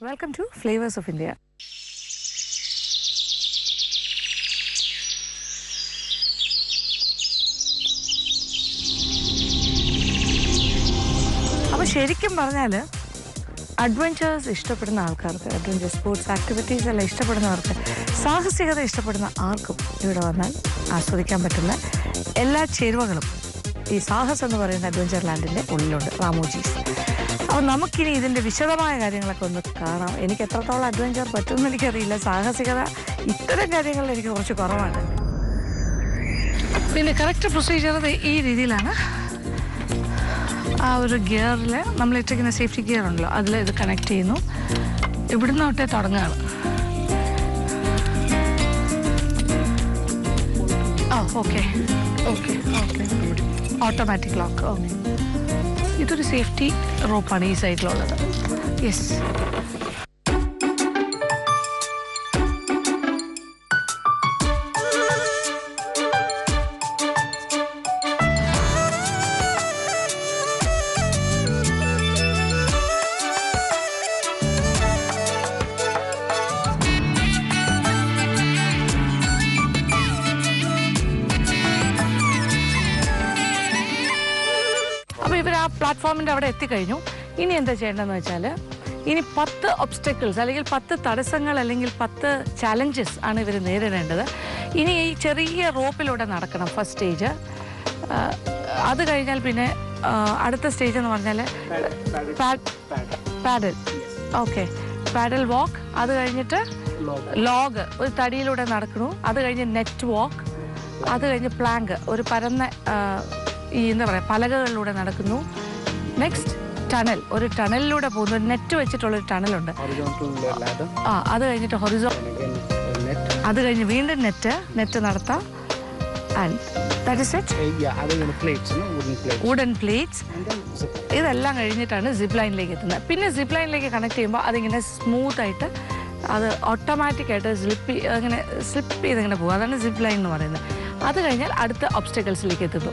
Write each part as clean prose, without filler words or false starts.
Welcome to Flavors of India. അപ്പോൾ ശരിക്കും പറഞ്ഞാൽ അഡ്വഞ്ചേഴ്സ് ഇഷ്ടപ്പെടുന്ന ആൾക്കാർക്ക്, അഡ്വഞ്ചർ സ്പോർട്സ് ആക്ടിവിറ്റീസ് എല്ലാം ഇഷ്ടപ്പെടുന്നവർക്ക്, സാഹസികത ഇഷ്ടപ്പെടുന്ന ആർക്കും ഇവിടെ വന്നാൽ ആസ്വദിക്കാൻ പറ്റുന്ന എല്ലാ ചേരുവകളും ഈ സാഹസ് എന്ന് പറയുന്ന അഡ്വഞ്ചർ ലാൻഡിൻ്റെ ഉള്ളിലുണ്ട്, റാമോജീസ്. അപ്പോൾ നമുക്കിനി ഇതിൻ്റെ വിശദമായ കാര്യങ്ങളൊക്കെ ഒന്ന് കാണാം. എനിക്ക് എത്രത്തോളം അഡ്വഞ്ചർ പറ്റുമെന്ന് എനിക്കറിയില്ല. സാഹസികത ഇത്തരം കാര്യങ്ങളിൽ എനിക്ക് കുറച്ച് കുറവാണ്. പിന്നെ കറക്റ്റ് പ്രൊസീജിയർ ഈ രീതിയിലാണ്. ആ ഒരു ഗിയറിൽ നമ്മൾ ഇട്ടിരിക്കുന്ന സേഫ്റ്റി ഗിയർ ഉണ്ടല്ലോ, അതിൽ ഇത് കണക്ട് ചെയ്യുന്നു. ഇവിടുന്ന് തൊട്ടേ തുടങ്ങുകയാണ്. Okay okay okay automatic lock. Okay, ഇതൊരു സേഫ്റ്റി റോപ്പാണ് ഈ സൈഡിലുള്ളത്. യെസ്, പ്ലാറ്റ്ഫോമിൻ്റെ അവിടെ എത്തിക്കഴിഞ്ഞു. ഇനി എന്താ ചെയ്യേണ്ടതെന്ന് വെച്ചാൽ, ഇനി 10 ഒബ്സ്റ്റക്കിൾസ് അല്ലെങ്കിൽ 10 തടസ്സങ്ങൾ അല്ലെങ്കിൽ 10 ചാലഞ്ചസ് ആണ് ഇവർ നേരിടേണ്ടത്. ഇനി ഈ ചെറിയ റോപ്പിലൂടെ നടക്കണം ഫസ്റ്റ് സ്റ്റേജ്. അത് കഴിഞ്ഞാൽ പിന്നെ അടുത്ത സ്റ്റേജ് എന്ന് പറഞ്ഞാൽ പാഡൽ. ഓക്കെ, പാഡൽ വാക്ക്. അത് കഴിഞ്ഞിട്ട് ലോഗ്, ഒരു തടിയിലൂടെ നടക്കണു. അത് കഴിഞ്ഞ് നെറ്റ് വാക്ക്. അത് കഴിഞ്ഞ് പ്ലാങ്ക്, ഒരു പരന്ന ഈ എന്താ പറയുക പലകകളിലൂടെ നടക്കുന്നു. നെക്സ്റ്റ് ടണൽ, ഒരു ടണലിലൂടെ പോകുന്നു. നെറ്റ് വെച്ചിട്ടുള്ളൊരു ടണലുണ്ട്. അത് കഴിഞ്ഞിട്ട് ഹൊറിസോൺ. അത് കഴിഞ്ഞ് വീണ്ടും നെറ്റ് നടത്താം. And that is it. Wooden plates. ഇതെല്ലാം കഴിഞ്ഞിട്ടാണ് സിപ്പ് ലൈനിലേക്ക് എത്തുന്നത്. പിന്നെ സിപ്പ് ലൈനിലേക്ക് കണക്ട് ചെയ്യുമ്പോൾ അതിങ്ങനെ സ്മൂത്തായിട്ട്, അത് ഓട്ടോമാറ്റിക്കായിട്ട് അങ്ങനെ സ്ലിപ്പ് ചെയ്തിങ്ങനെ പോകും. അതാണ് സിപ്പ് ലൈൻ എന്ന് പറയുന്നത്. അത് കഴിഞ്ഞാൽ അടുത്ത ഒബ്സ്റ്റക്കിൾസിലേക്ക് എത്തുന്നു.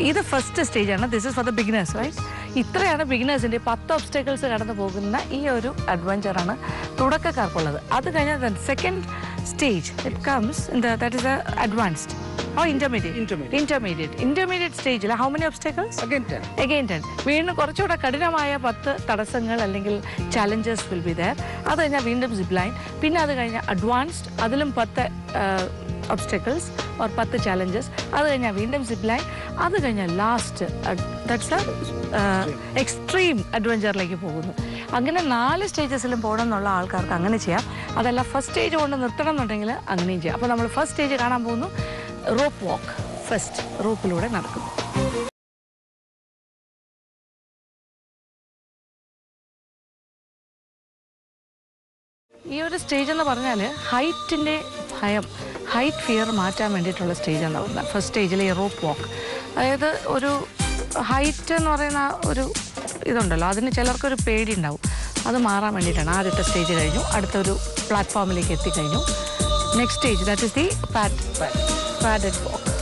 ഇത് ഫസ്റ്റ് സ്റ്റേജാണ്. This is for the beginners, right? ഇത്രയാണ് ബിഗിനേഴ്സിൻ്റെ 10 ഒബ്സ്റ്റക്കിൾസ് കടന്നു പോകുന്ന ഈ ഒരു അഡ്വഞ്ചറാണ് തുടക്കക്കാർക്കുള്ളത്. അത് കഴിഞ്ഞാൽ second stage it comes that is advanced or intermediate സ്റ്റേജിൽ ഹൗ മെനി ഒബ്സ്റ്റക്കിൾസ്? Again 10. വീണ്ടും കുറച്ചുകൂടെ കഠിനമായ 10 തടസ്സങ്ങൾ അല്ലെങ്കിൽ ചാലഞ്ചസ് വിൽ ബി ദെയർ. അത് കഴിഞ്ഞാൽ വീണ്ടും സിപ്പ് ലൈൻ. പിന്നെ അത് കഴിഞ്ഞാൽ അഡ്വാൻസ്ഡ്, അതിലും 10 ഒബ്സ്റ്റക്കിൾസ് ഓർ 10 ചാലഞ്ചസ്. അത് കഴിഞ്ഞാൽ വീണ്ടും സിപ്പ് ലൈൻ. അത് കഴിഞ്ഞാൽ ലാസ്റ്റ് ദാറ്റ്സ് എക്സ്ട്രീം അഡ്വഞ്ചറിലേക്ക് പോകുന്നു. അങ്ങനെ 4 സ്റ്റേജസിലും പോകണം എന്നുള്ള ആൾക്കാർക്ക് അങ്ങനെ ചെയ്യാം. അതല്ല ഫസ്റ്റ് സ്റ്റേജ് കൊണ്ട് നിർത്തണം എന്നുണ്ടെങ്കിൽ അങ്ങനെയും ചെയ്യാം. അപ്പോൾ നമ്മൾ ഫസ്റ്റ് സ്റ്റേജ് കാണാൻ പോകുന്നു. റോപ്പ് വാക്ക്. ഫസ്റ്റ് റോപ്പിലൂടെ നടക്കുന്നു. ഈ ഒരു സ്റ്റേജ് എന്ന് പറഞ്ഞാൽ ഹൈറ്റിൻ്റെ ഭയം, ഹൈറ്റ് ഫിയർ മാറ്റാൻ വേണ്ടിയിട്ടുള്ള സ്റ്റേജാണ് പറയുന്നത്. ഫസ്റ്റ് സ്റ്റേജിൽ ഈ റോപ്പ് വാക്ക്, അതായത് ഒരു ഹൈറ്റ് എന്ന് പറയുന്ന ഒരു ഇതുണ്ടല്ലോ, അതിന് ചിലർക്കൊരു പേടി ഉണ്ടാവും. അത് മാറാൻ വേണ്ടിയിട്ടാണ്. ആദ്യത്തെ സ്റ്റേജ് കഴിഞ്ഞു, അടുത്തൊരു പ്ലാറ്റ്ഫോമിലേക്ക് എത്തിക്കഴിഞ്ഞു. Next stage that is the padded walk.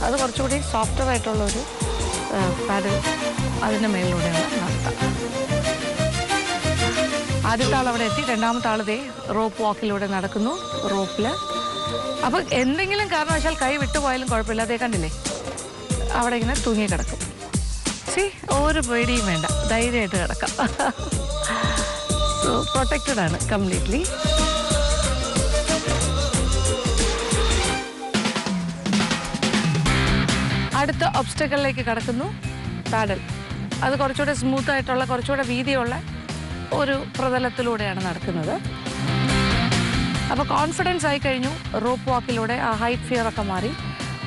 അത് കുറച്ചുകൂടി സോഫ്റ്റർ ആയിട്ടുള്ളൊരു പാഡൽ, അതിൻ്റെ മേലിലൂടെയാണ് നടത്താം. ആദ്യത്തെ ആൾ അവിടെ എത്തി. രണ്ടാമത്തെ ആൾ ദേ റോപ്പ് വാക്കിലൂടെ നടക്കുന്നു, റോപ്പിൽ. അപ്പോൾ എന്തെങ്കിലും കാരണവശാൽ കൈ വിട്ടുപോയാലും കുഴപ്പമില്ല. അതേ കണ്ടില്ലേ, അവിടെ ഇങ്ങനെ തൂങ്ങി കിടക്കും. ഒരു പേടിയും വേണ്ട, ധൈര്യമായിട്ട് കിടക്കാം. സോ പ്രൊട്ടക്റ്റഡ് ആണ് കംപ്ലീറ്റ്ലി. അടുത്ത ഒബ്സ്റ്റക്കിളിലേക്ക് കടക്കുന്നു, പാഡൽ. അത് കുറച്ചുകൂടെ സ്മൂത്തായിട്ടുള്ള, കുറച്ചുകൂടെ വീതിയുള്ള ഒരു പ്രതലത്തിലൂടെയാണ് നടക്കുന്നത്. അപ്പോൾ കോൺഫിഡൻസ് ആയി കഴിഞ്ഞു. റോപ്പ് വാക്കിലൂടെ ആ ഹൈറ്റ് ഫിയർ ഒക്കെ മാറി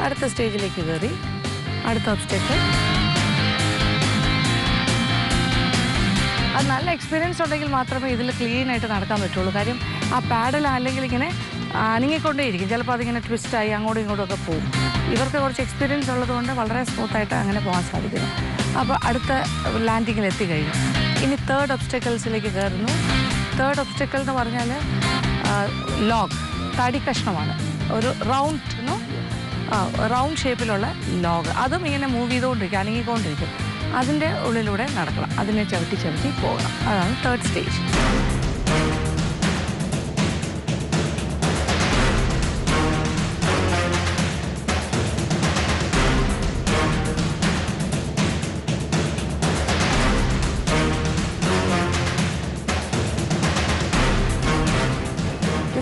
അടുത്ത സ്റ്റേജിലേക്ക് കയറി. അടുത്ത ഒബ്സ്റ്റക്കിൾ. അത് നല്ല എക്സ്പീരിയൻസ് ഉണ്ടെങ്കിൽ മാത്രമേ ഇതിൽ ക്ലീൻ ആയിട്ട് നടക്കാൻ പറ്റുള്ളൂ. കാര്യം ആ പാഡൽ അല്ലെങ്കിൽ ഇങ്ങനെ അനങ്ങിക്കൊണ്ടേയിരിക്കും. ചിലപ്പോൾ അതിങ്ങനെ ട്വിസ്റ്റായി അങ്ങോട്ടും ഇങ്ങോട്ടും ഒക്കെ പോകും. ഇവർക്ക് കുറച്ച് എക്സ്പീരിയൻസ് ഉള്ളതുകൊണ്ട് വളരെ സ്മൂത്തായിട്ട് അങ്ങനെ പോകാൻ സാധിക്കുന്നു. അപ്പോൾ അടുത്ത ലാൻഡിങ്ങിൽ എത്തിക്കഴിഞ്ഞു. ഇനി തേർഡ് ഒബ്സ്റ്റക്കിൾസിലേക്ക് കയറുന്നു. തേർഡ് ഒബ്സ്റ്റക്കിൾ എന്ന് പറഞ്ഞാൽ ലോഗ്, തടി കഷ്ണമാണ്. ഒരു റൗണ്ട് ഷേപ്പിലുള്ള ലോഗ്. അതും ഇങ്ങനെ മൂവ് ചെയ്തുകൊണ്ടിരിക്കും, അനങ്ങിക്കൊണ്ടിരിക്കും. അതിൻ്റെ ഉള്ളിലൂടെ നടക്കണം. അതിനെ ചവിട്ടി പോകണം. അതാണ് തേർഡ് സ്റ്റേജ്.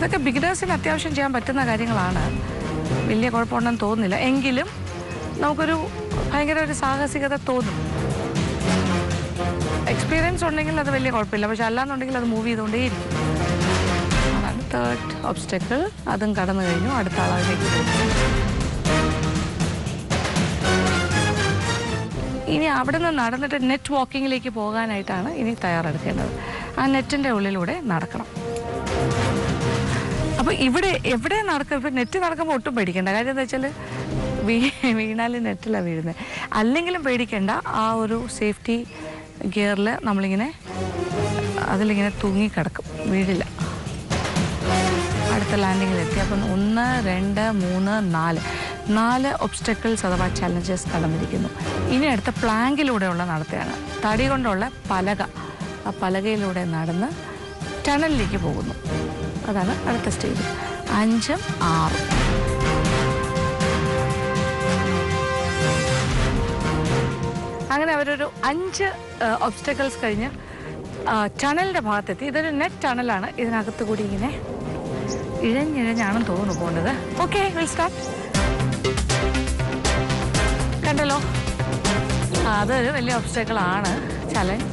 ഇതൊക്കെ ബിഗിനേഴ്സിന് അത്യാവശ്യം ചെയ്യാൻ പറ്റുന്ന കാര്യങ്ങളാണ്. വലിയ കുഴപ്പമുണ്ടെന്ന് തോന്നുന്നില്ല. എങ്കിലും നമുക്കൊരു ഭയങ്കര ഒരു സാഹസികത തോന്നും. എക്സ്പീരിയൻസ് ഉണ്ടെങ്കിൽ അത് വലിയ കുഴപ്പമില്ല. പക്ഷെ അല്ലാന്നുണ്ടെങ്കിൽ അത് മൂവ് ചെയ്തുകൊണ്ടേയിരിക്കും. അതാണ് തേർഡ് ഒബ്സ്റ്റക്കിൾ. അതും കടന്നു കഴിഞ്ഞു. അടുത്ത ആളാവിലേക്ക് ഇനി അവിടെ നിന്ന് നടന്നിട്ട് നെറ്റ് വാക്കിങ്ങിലേക്ക് പോകാനായിട്ടാണ് ഇനി തയ്യാറെടുക്കേണ്ടത്. ആ നെറ്റിൻ്റെ ഉള്ളിലൂടെ നടക്കണം. അപ്പോൾ എവിടെ നടക്കും? ഇപ്പം നെറ്റ് നടക്കുമ്പോൾ ഒട്ടും പേടിക്കേണ്ട. കാര്യം എന്താ വെച്ചാൽ വീണാലും നെറ്റിലാണ് വീഴുന്നത്. അല്ലെങ്കിലും പേടിക്കേണ്ട. ആ ഒരു സേഫ്റ്റി ഗിയറിൽ നമ്മളിങ്ങനെ അതിലിങ്ങനെ തൂങ്ങിക്കിടക്കും, വീഴില്ല. അടുത്ത ലാൻഡിങ്ങിലെത്തി. അപ്പം 1, 2, 3, 4 ഒബ്സ്റ്റക്കിൾസ് അഥവാ ചലഞ്ചസ് കടന്നിരിക്കുന്നു. ഇനി അടുത്ത പ്ലാങ്കിലൂടെയുള്ള നടത്തയാണ്. തടി കൊണ്ടുള്ള പലക. ആ പലകയിലൂടെ നടന്ന് ടണലിലേക്ക് പോകുന്നു. അതാണ് അടുത്ത സ്റ്റേജ്. 5, 6. അങ്ങനെ അവരൊരു 5 ഒബ്സ്റ്റക്കിൾസ് കഴിഞ്ഞ് ടണലിൻ്റെ ഭാഗത്തെത്തി. ഇതൊരു നെറ്റ് ടണലാണ്. ഇതിനകത്ത് കൂടി ഇങ്ങനെ ഇഴഞ്ഞിഴഞ്ഞാണെന്ന് തോന്നുന്നു പോകേണ്ടത്. Okay, will start. കണ്ടല്ലോ, അതൊരു വലിയ ഒബ്സ്റ്റക്കിളാണ്. ചലഞ്ച്.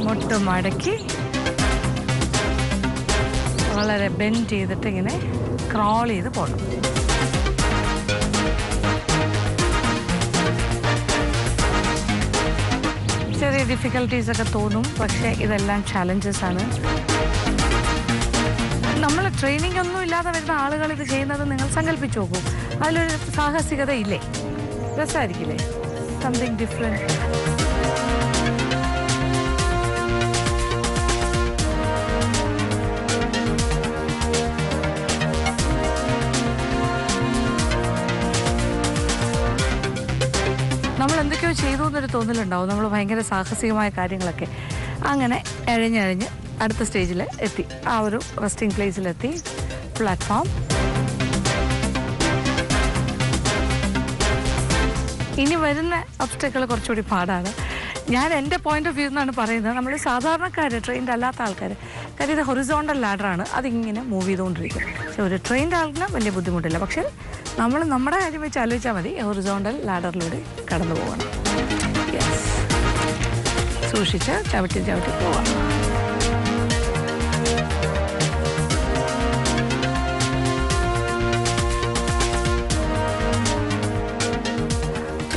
മുട്ട് മടക്കി വളരെ ബെൻഡ് ചെയ്തിട്ട് ഇങ്ങനെ ക്രോൾ ചെയ്ത് പോകണം. ചെറിയ ഡിഫിക്കൽട്ടീസ് ഒക്കെ തോന്നും. പക്ഷേ ഇതെല്ലാം ചലഞ്ചസ് ആണ്. നമ്മൾ ട്രെയിനിങ് ഒന്നും ഇല്ലാതെ വരുന്ന ആളുകൾ ഇത് ചെയ്യുന്നത് നിങ്ങൾ സങ്കല്പിച്ച് നോക്കൂ. അതിലൊരു സാഹസികത ഇല്ലേ? രസമായിരിക്കില്ലേ? Something different. നമ്മൾ എന്തൊക്കെയോ ചെയ്തു എന്നൊരു തോന്നലുണ്ടാവും. നമ്മൾ ഭയങ്കര സാഹസികമായ കാര്യങ്ങളൊക്കെ. അങ്ങനെ എഴഞ്ഞെഴഞ്ഞ് അടുത്ത സ്റ്റേജിൽ എത്തി. ആ ഒരു റെസ്റ്റിംഗ് പ്ലേസിലെത്തി. പ്ലാറ്റ്ഫോം. ഇനി വരുന്ന ഒബ്സ്റ്റക്കിൾ കുറച്ചുകൂടി പാടാണ്. ഞാൻ എൻ്റെ പോയിന്റ് ഓഫ് വ്യൂ എന്നാണ് പറയുന്നത്. നമ്മൾ സാധാരണക്കാർ, ട്രെയിൻഡ് അല്ലാത്ത ആൾക്കാർ, കാര്യം ഇത് ഹൊറിസോണ്ടൽ ലാഡറാണ്. അതിങ്ങനെ മൂവ് ചെയ്തുകൊണ്ടിരിക്കും. പക്ഷെ ഒരു ട്രെയിൻഡ് ആളിന് വലിയ ബുദ്ധിമുട്ടില്ല. പക്ഷെ നമ്മൾ നമ്മുടെ കാര്യം വെച്ച് ആലോചിച്ചാൽ മതി. ഹൊറിസോണ്ടൽ ലാഡറിലൂടെ കടന്നു പോകണം. യെസ്, സൂക്ഷിച്ച് ചവിട്ടി ചവിട്ടി പോവാം.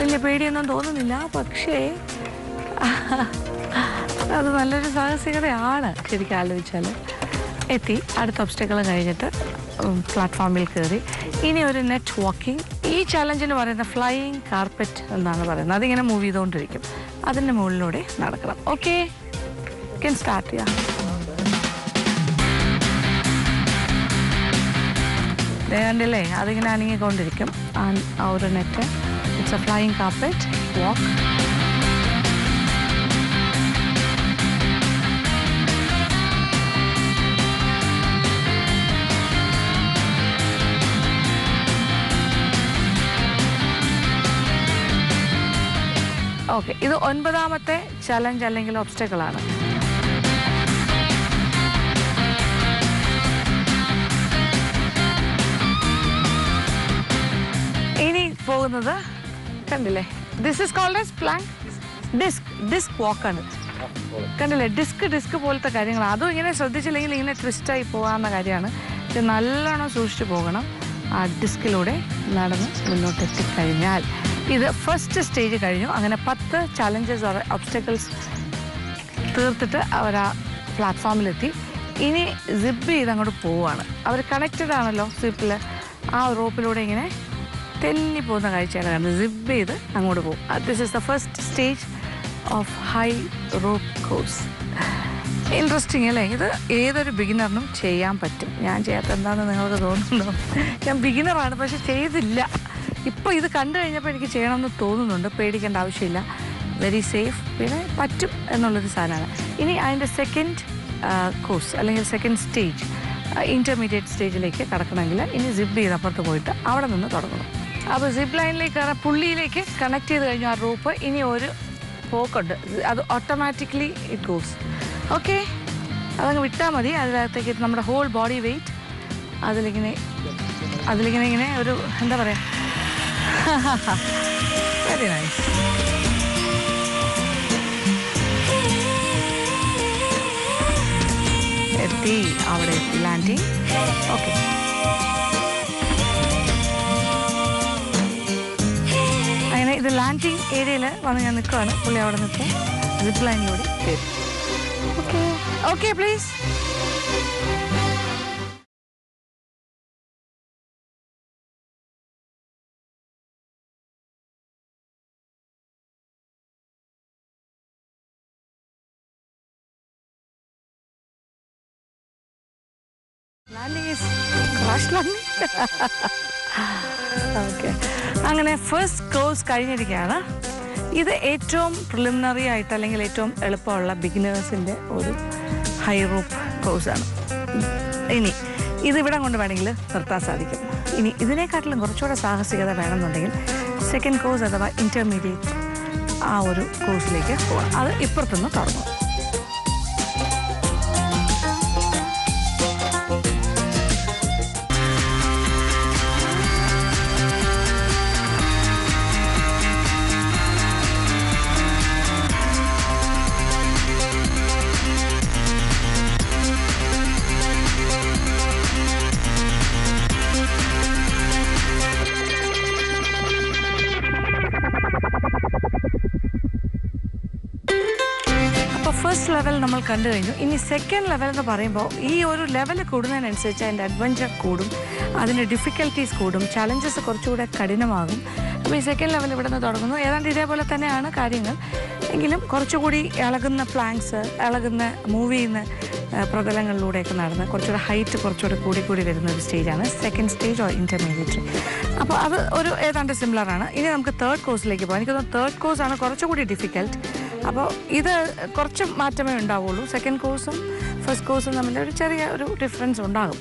വലിയ പേടിയൊന്നും തോന്നുന്നില്ല. പക്ഷേ അത് നല്ലൊരു സാഹസികതയാണ് ശരിക്കും ആലോചിച്ചാൽ. എത്തി. അടുത്ത ഒബ്സ്റ്റക്കിൾ കഴിഞ്ഞിട്ട് പ്ലാറ്റ്ഫോമിൽ കയറി. ഇനി ഒരു നെറ്റ് വാക്കിംഗ്. ഈ ചലഞ്ചിന് പറയുന്ന ഫ്ലൈയിങ് കാർപ്പറ്റ് എന്നാണ് പറയുന്നത്. അതിങ്ങനെ മൂവ് ചെയ്തുകൊണ്ടിരിക്കും. അതിൻ്റെ മുകളിലൂടെ നടക്കണം. ഓക്കെ, കെൻ സ്റ്റാർട്ട് ചെയ്യാം. കണ്ടില്ലേ, അതിങ്ങനെ അനങ്ങിക്കൊണ്ടിരിക്കും. ആ ഒരു net. It's a flying carpet walk. Okay, ഇത് 9ാമത്തെ ചലഞ്ച് അല്ലെങ്കിൽ ഒബ്സ്റ്റക്കിളാണ്. ഇനി പോകുന്നത് കണ്ടില്ലേ, this is called as plank. Disc വാക്കാണ്. കണ്ടില്ലേ, ഡിസ്ക് പോലത്തെ കാര്യങ്ങൾ. അതും ഇങ്ങനെ ശ്രദ്ധിച്ചില്ലെങ്കിൽ ഇങ്ങനെ ട്വിസ്റ്റായി പോകാവുന്ന കാര്യമാണ്. ഇത് നല്ലോണം സൂക്ഷിച്ചു പോകണം. ആ ഡിസ്കിലൂടെ നടന്ന് മുന്നോട്ട് എത്തിക്കഴിഞ്ഞാൽ ഇത് ഫസ്റ്റ് സ്റ്റേജ് കഴിഞ്ഞു. അങ്ങനെ 10 ചലഞ്ചസ് ഒബ്സ്റ്റക്കിൾസ് തീർത്തിട്ട് അവർ ആ പ്ലാറ്റ്ഫോമിലെത്തി. ഇനി സിപ്പ് ചെയ്ത് അങ്ങോട്ട് പോവുകയാണ്. അവർ കണക്റ്റഡ് ആണല്ലോ സിപ്പിൽ. ആ റോപ്പിലൂടെ ഇങ്ങനെ തെന്നി പോകുന്ന കാഴ്ചയാണ് കാണുന്നത്. സിപ്പ് ചെയ്ത് അങ്ങോട്ട് പോകും. This is the first stage of high rope course. Interesting അല്ലേ? ഇത് ഏതൊരു ബിഗിനറിനും ചെയ്യാൻ പറ്റും. ഞാൻ ചെയ്യാത്ത എന്താണെന്ന് നിങ്ങൾക്ക് തോന്നുന്നുണ്ടോ? ഞാൻ ബിഗിനറാണ്, പക്ഷെ ചെയ്തില്ല. ഇപ്പോൾ ഇത് കണ്ടു കഴിഞ്ഞപ്പോൾ എനിക്ക് ചെയ്യണമെന്ന് തോന്നുന്നുണ്ട്. പേടിക്കേണ്ട ആവശ്യമില്ല. Very safe. പിന്നെ പറ്റും എന്നുള്ളൊരു സാധനമാണ്. ഇനി അതിൻ്റെ സെക്കൻഡ് കോഴ്സ് അല്ലെങ്കിൽ സെക്കൻഡ് സ്റ്റേജ്, ഇൻ്റർമീഡിയറ്റ് സ്റ്റേജിലേക്ക് കടക്കണമെങ്കിൽ ഇനി സിപ്പ് ചെയ്ത് അപ്പുറത്ത് പോയിട്ട് അവിടെ നിന്ന് തുടങ്ങണം. അപ്പോൾ സിപ്പ് ലൈനിലേക്ക് പുള്ളിയിലേക്ക് കണക്ട് ചെയ്ത് കഴിഞ്ഞു ആ റോപ്പ്. ഇനി ഒരു പോക്കുണ്ട്, അത് ഓട്ടോമാറ്റിക്കലി ഇറ്റ് ഗോസ്. ഓക്കെ, അതങ്ങ് വിട്ടാൽ മതി. അതിനകത്തേക്ക് നമ്മുടെ ഹോൾ ബോഡി വെയിറ്റ് അതിലിങ്ങനെ ഇങ്ങനെ ഒരു എന്താ പറയുക, വെരി നൈസ്. എത്തി, അവിടെ എത്തി ലാൻഡിങ്. ഓക്കെ, അങ്ങനെ ഇത് ലാൻഡിങ് ഏരിയയിൽ വന്ന് ഞാൻ നിൽക്കുകയാണ്. പുള്ളി അവിടെ നിൽക്കും, സിപ്പ് ലൈനിലൂടെ വരും. Okay okay please. Landing is crash landing. Okay, അങ്ങനെ ഫസ്റ്റ് കോഴ്സ് കഴിഞ്ഞിരിക്കുകയാണ്. ഇത് ഏറ്റവും പ്രിലിമിനറി ആയിട്ട് അല്ലെങ്കിൽ ഏറ്റവും എളുപ്പമുള്ള ബിഗിനേഴ്സിൻ്റെ ഒരു ഹൈ റോപ്പ് കോഴ്സാണ്. ഇനി ഇതിവിടെ കൊണ്ട് വേണമെങ്കിൽ നിർത്താൻ സാധിക്കും. ഇനി ഇതിനെക്കാട്ടിലും കുറച്ചുകൂടെ സാഹസികത വേണമെന്നുണ്ടെങ്കിൽ സെക്കൻഡ് കോഴ്സ് അഥവാ ഇൻ്റർമീഡിയറ്റ് ആ ഒരു കോഴ്സിലേക്ക് പോകണം. അത് ഇപ്പുറത്തുനിന്ന് തുടങ്ങും. ഫസ്റ്റ് ലെവൽ നമ്മൾ കണ്ടു കഴിഞ്ഞു. ഇനി സെക്കൻഡ് ലെവൽ എന്ന് പറയുമ്പോൾ ഈ ഒരു ലെവൽ കൂടുന്നതിനനുസരിച്ച് അതിൻ്റെ അഡ്വഞ്ചർ കൂടും, അതിൻ്റെ ഡിഫിക്കൽട്ടീസ് കൂടും, ചലഞ്ചസ് കുറച്ചുകൂടെ കഠിനമാകും. അപ്പോൾ ഈ സെക്കൻഡ് ലെവൽ ഇവിടെ നിന്ന് തുടങ്ങുന്നു. ഏതാണ്ട് ഇതേപോലെ തന്നെയാണ് കാര്യങ്ങൾ, എങ്കിലും കുറച്ചുകൂടി ഇളകുന്ന പ്ലാങ്ക്സ്, ഇളകുന്ന മൂവ് ചെയ്യുന്ന പ്രതലങ്ങളിലൂടെയൊക്കെ നടന്ന് കുറച്ചുകൂടെ ഹൈറ്റ് കുറച്ചുകൂടെ കൂടി വരുന്ന ഒരു സ്റ്റേജാണ് സെക്കൻഡ് സ്റ്റേജ് ഓർ ഇൻ്റർമീഡിയറ്റ്. അപ്പോൾ അത് ഒരു ഏതാണ്ട് സിമിലറാണ്. ഇനി നമുക്ക് തേർഡ് കോഴ്സിലേക്ക് പോകാം. എനിക്ക് തോന്നുന്നു തേർഡ് കോഴ്സാണ് കുറച്ചുകൂടി ഡിഫിക്കൽട്ട്. അപ്പോൾ ഇത് കുറച്ച് മാറ്റമേ ഉണ്ടാവുള്ളൂ. സെക്കൻഡ് കോഴ്സും ഫസ്റ്റ് കോഴ്സും തമ്മിൽ ഒരു ചെറിയ ഒരു ഡിഫറൻസ് ഉണ്ടാകും,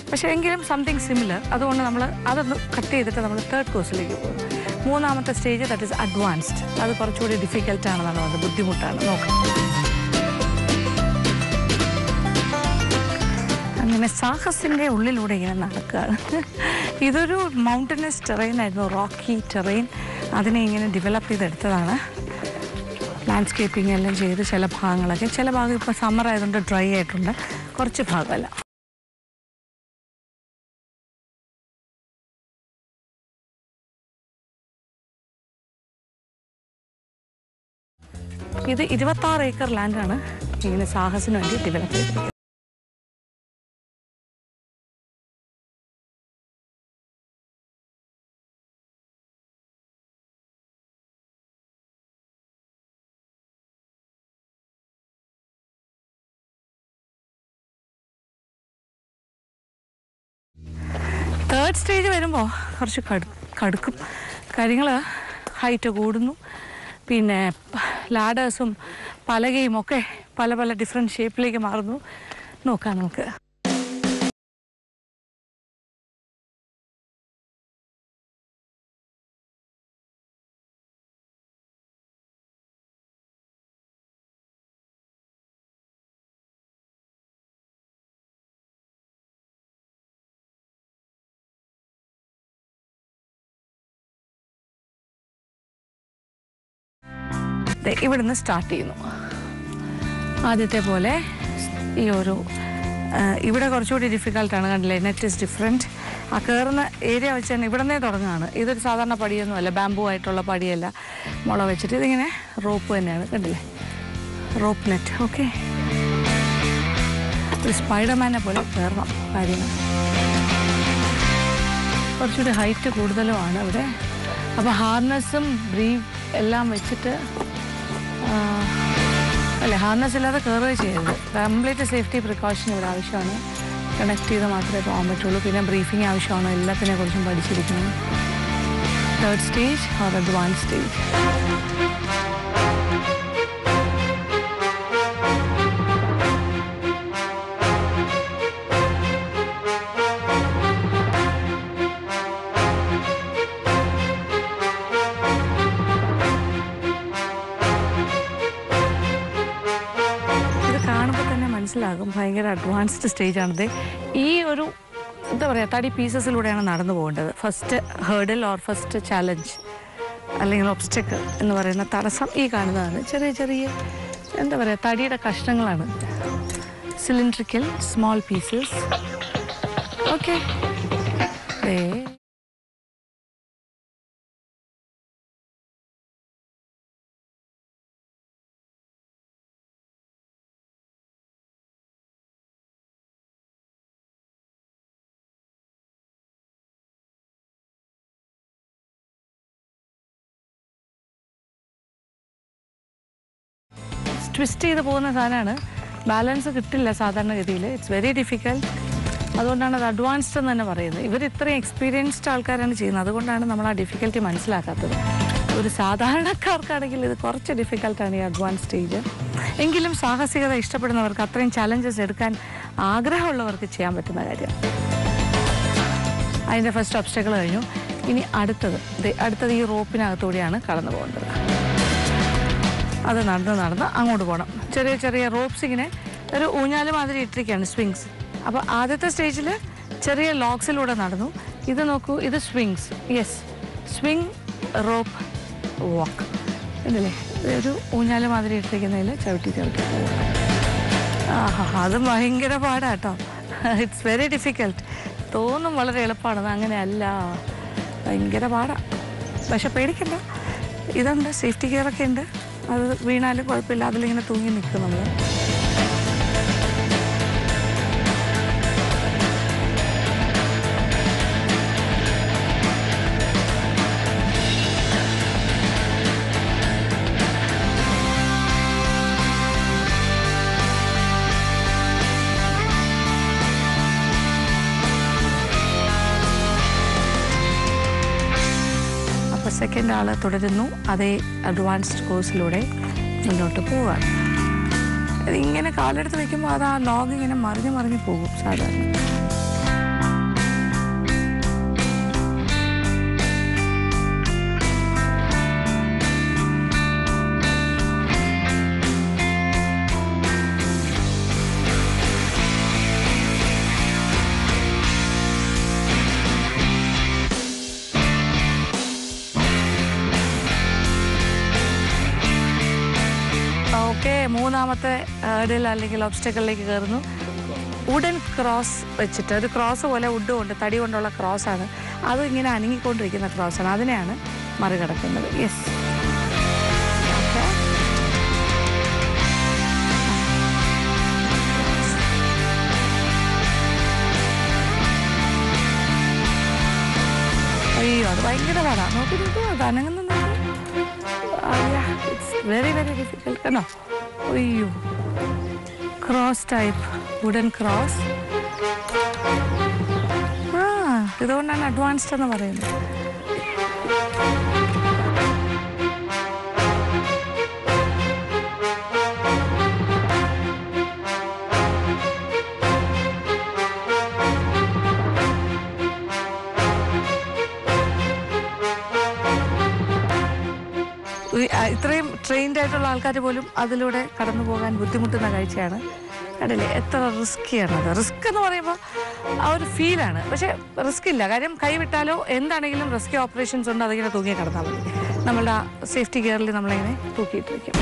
പക്ഷേ എങ്കിലും സംതിങ് സിമിലർ. അതുകൊണ്ട് നമ്മൾ അതൊന്ന് കട്ട് ചെയ്തിട്ട് നമ്മൾ തേർഡ് കോഴ്സിലേക്ക് പോകും. മൂന്നാമത്തെ സ്റ്റേജ് ദാറ്റ് ഈസ് അഡ്വാൻസ്ഡ്. അത് കുറച്ചുകൂടി ഡിഫിക്കൽട്ടാണെന്നാണ് പറയുന്നത്, ബുദ്ധിമുട്ടാണ്. നോക്കാം. അങ്ങനെ സാഹസിൻ്റെ ഉള്ളിലൂടെ ഇങ്ങനെ നടക്കുകയാണ്. ഇതൊരു മൗണ്ടനസ് ടെറൈൻ ആയിരുന്നു, റോക്കി ടെറൈൻ. അതിനെ ഇങ്ങനെ ഡെവലപ്പ് ചെയ്തെടുത്തതാണ്. ലാൻഡ്സ്കേപ്പിംഗ് എല്ലാം ചെയ്ത് ചില ഭാഗങ്ങളൊക്കെ, ചില ഭാഗം ഇപ്പോൾ സമ്മർ ആയതുകൊണ്ട് ഡ്രൈ ആയിട്ടുണ്ട്, കുറച്ച് ഭാഗമല്ല. ഇത് 26 ഏക്കർ ലാൻഡാണ് ഇങ്ങനെ സാഹസിന് വേണ്ടി ഡെവലപ്പ് ചെയ്തിരിക്കുന്നത്. തേർഡ് സ്റ്റേജ് വരുമ്പോൾ കുറച്ച് കടുക്കും കാര്യങ്ങൾ. ഹൈറ്റ് കൂടുന്നു, പിന്നെ ലാഡേഴ്സും പലകയും ഒക്കെ പല പല ഡിഫറെൻറ്റ് ഷേപ്പിലേക്ക് മാറുന്നു. നോക്കാം നമുക്ക്. ഇവിടുന്ന് സ്റ്റാർട്ട് ചെയ്യുന്നു. ആദ്യത്തെ പോലെ ഈ ഒരു ഇവിടെ കുറച്ചുകൂടി ഡിഫിക്കൽട്ടാണ്, കണ്ടില്ലേ? Net is different. ആ കയറുന്ന ഏരിയ വെച്ച് തന്നെ ഇവിടെ നിന്നേ തുടങ്ങുകയാണ്. ഇതൊരു സാധാരണ പടിയൊന്നുമല്ല, ബാമ്പൂ ആയിട്ടുള്ള പടിയല്ല, മുള വെച്ചിട്ട് ഇതിങ്ങനെ റോപ്പ് തന്നെയാണ്, കണ്ടില്ലേ? Rope net. ഓക്കെ, ഒരു സ്പൈഡർമാനെ പോലെ കയറണം കാര്യങ്ങൾ. കുറച്ചുകൂടി ഹൈറ്റ് കൂടുതലുമാണ് ഇവിടെ. അപ്പോൾ ഹാർനസും ബ്രീഫ് എല്ലാം വെച്ചിട്ട് അല്ലേ, ഹാർനസ് ഇല്ലാതെ കയറുകയും ചെയ്യരുത്. കംപ്ലീറ്റ് സേഫ്റ്റി പ്രിക്കോഷൻ ഇവിടെ ആവശ്യമാണ്. കണക്ട് ചെയ്ത് മാത്രമേ പോകാൻ പറ്റുള്ളൂ. പിന്നെ ബ്രീഫിംഗ് ആവശ്യമാണ്, എല്ലാത്തിനെ കുറിച്ചും പഠിച്ചിരിക്കണം. Third stage or advance stage. മനസ്സിലാകും ഭയങ്കര അഡ്വാൻസ്ഡ് സ്റ്റേജാണിത്. ഈ ഒരു എന്താ പറയുക തടി പീസസിലൂടെയാണ് നടന്നു പോകേണ്ടത്. First hurdle or first challenge അല്ലെങ്കിൽ ഒബ്സ്റ്റക്കിൾ എന്ന് പറയുന്ന തടസ്സം ഈ കാണുന്നതാണ്. ചെറിയ ചെറിയ എന്താ പറയുക തടിയുടെ കഷ്ണങ്ങളാണ്, cylindrical small pieces. Okay, twist ചെയ്ത് പോകുന്ന സാധനമാണ്. ബാലൻസ് കിട്ടില്ല സാധാരണഗതിയിൽ. It's very difficult. അതുകൊണ്ടാണ് അത് അഡ്വാൻസ്ഡ് എന്ന് തന്നെ പറയുന്നത്. ഇവർ ഇത്രയും എക്സ്പീരിയൻസ്ഡ് ആൾക്കാരാണ് ചെയ്യുന്നത്. അതുകൊണ്ടാണ് നമ്മൾ ആ ഡിഫിക്കൽറ്റി മനസ്സിലാക്കാത്തത്. ഒരു സാധാരണക്കാർക്കാണെങ്കിൽ ഇത് കുറച്ച് ഡിഫിക്കൽട്ടാണ് ഈ അഡ്വാൻസ് സ്റ്റേജ്. എങ്കിലും സാഹസികത ഇഷ്ടപ്പെടുന്നവർക്ക്, അത്രയും ചലഞ്ചസ് എടുക്കാൻ ആഗ്രഹമുള്ളവർക്ക് ചെയ്യാൻ പറ്റുന്ന കാര്യം. അതിൻ്റെ ഫസ്റ്റ് ഒബ്സ്റ്റക്കിൾ കഴിഞ്ഞു. ഇനി അടുത്തത് ഈ റോപ്പിനകത്തൂടെയാണ് കടന്നു പോകേണ്ടത്. അത് നടന്ന് അങ്ങോട്ട് പോകണം. ചെറിയ ചെറിയ റോപ്സ് ഇങ്ങനെ ഒരു ഊഞ്ഞാല് മാതിരി ഇട്ടിരിക്കുകയാണ്, സ്വിങ്സ്. അപ്പോൾ ആദ്യത്തെ സ്റ്റേജിൽ ചെറിയ ലോക്സിലൂടെ നടന്നു. ഇത് നോക്കൂ, ഇത് സ്വിങ്സ്. യെസ്, സ്വിങ് റോപ്പ് വാക്ക് ഇതല്ലേ, ഒരു ഊഞ്ഞാല് മാതിരി ഇട്ടിരിക്കുന്നതിൽ ചവിട്ടി പോകും. അത് ഭയങ്കര പാടാട്ടോ. It's very difficult. തോന്നും വളരെ എളുപ്പമാണെന്ന്, അങ്ങനെയല്ല, ഭയങ്കര പാടാണ്. പക്ഷെ പേടിക്കണ്ട, ഇതുണ്ട്, സേഫ്റ്റി കെയറൊക്കെ ഉണ്ട്. അത് വീണാലും കുഴപ്പമില്ല, അതിലിങ്ങനെ തൂങ്ങി നിൽക്കും നമ്മൾ. സെക്കൻഡ് ആൾ തുടരുന്നു. അതേ അഡ്വാൻസ്ഡ് കോഴ്സിലൂടെ മുന്നോട്ട് പോവുകയാണ്. ഇതിങ്ങനെ കാലെടുത്ത് വയ്ക്കുമ്പോൾ അത് ആ ലോഗ് ഇങ്ങനെ മറിഞ്ഞ് പോകും സാധാരണ. ഓക്കെ, മൂന്നാമത്തെ ഹേർഡിൽ അല്ലെങ്കിൽ ഒബ്സ്റ്റക്കിളിലേക്ക് കയറുന്നു. വുഡൻ ക്രോസ് വെച്ചിട്ട്, ഒരു ക്രോസ് പോലെ വുഡ് കൊണ്ട്, തടി കൊണ്ടുള്ള ക്രോസാണ്. അത് ഇങ്ങനെ അനങ്ങിക്കൊണ്ടിരിക്കുന്ന ക്രോസാണ്, അതിനെയാണ് മറികടക്കുന്നത്. Yes, okay. അയ്യോ, അത് ഭയങ്കര പാടാണ്. നോക്കൂ, അത് അനങ്ങുന്നു. It's very very difficult. കണ്ടോ? അയ്യോ, ക്രോസ് ടൈപ്പ് വുഡൻ ക്രോസ്. ഇതുകൊണ്ടാണ് അഡ്വാൻസ്ഡ് എന്ന് പറയുന്നത്. ഇത്രയും ട്രെയിൻഡ് ആയിട്ടുള്ള ആൾക്കാർ പോലും അതിലൂടെ കടന്നു പോകാൻ ബുദ്ധിമുട്ടുന്ന കാഴ്ചയാണ്. കണ്ടില്ലേ, എത്ര റിസ്ക്കിയാണത്. റിസ്ക് എന്ന് പറയുമ്പോൾ ആ ഒരു ഫീലാണ്. പക്ഷേ റിസ്ക് ഇല്ല, കാര്യം കൈവിട്ടാലോ എന്താണെങ്കിലും റെസ്ക്യൂ ഓപ്പറേഷൻസ് ഉണ്ട്. അതിങ്ങനെ തൂങ്ങി കിടന്നാൽ മതി. നമ്മളുടെ സേഫ്റ്റി ഗിയറിൽ നമ്മളിങ്ങനെ തൂക്കിയിട്ടിരിക്കും.